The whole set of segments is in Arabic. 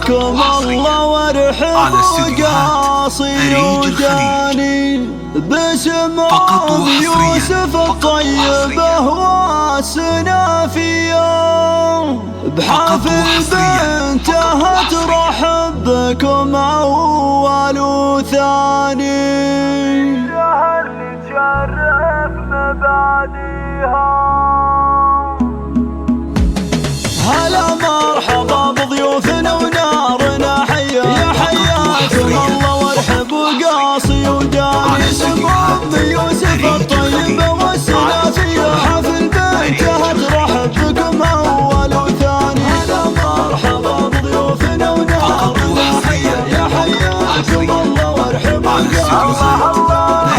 حياكم الله وارحبوا قاصي وجاني باسم يوسف الطيبة والسنافية بحفل بنتها ترحب بكم أول وثاني شهر تشرف مباديها. هلا مرحبا بضيوفنا ونارنا حيا يا حياكم الله وارحبوا قاصي وجاني اسمهم يوسف الطيبة والسنافية حفل بنتها ترحب بكم أول وثاني. هلا مرحبا بضيوفنا ونارنا حيا يا حياكم الله وارحبوا قاصي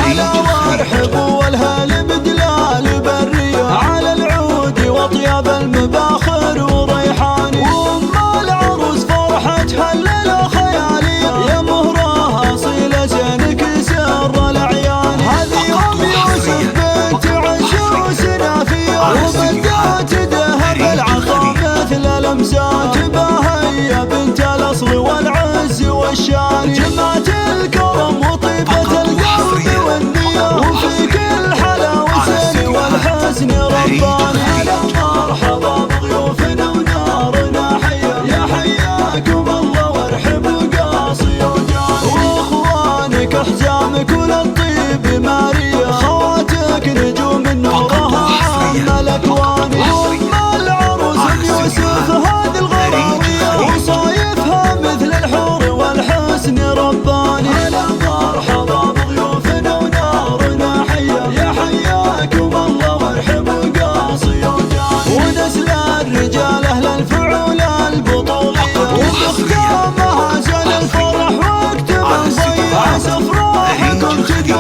هلا وارحبوا والهل بدلال برية على العود واطيب المباخر وريحاني وام العروس فرحتها الليلة خيالية يا مهرها اصيلة زينك سر الاعيان. هذه ام يوسف بنت عشوش نافية وبدات دهب العصا مثل الامسان تباهي بنت الاصل والعز والشان جمعت الكرم وطيبة القلب والنية وفي كل حلا وسن والحسن رباني. هلا مرحبا بضيوفنا ونارنا حيا يا حياكم الله وارحبوا قاصي وجاني واخوانك احزامك وللطيب مارية خواتك نجوم نورها عام الاكوان وام العروس يوسف هذه الغراوية وصايفها مثل الحور والحسن رباني. هلا مرحبا بضيوفنا ونارنا حيا يا حياكم الله وارحبوا قاصي وجاني ونسل الرجال اهل الفعول البطولية وبختامها زل الفرح وقت من ضيع عسى افراحكم تقوى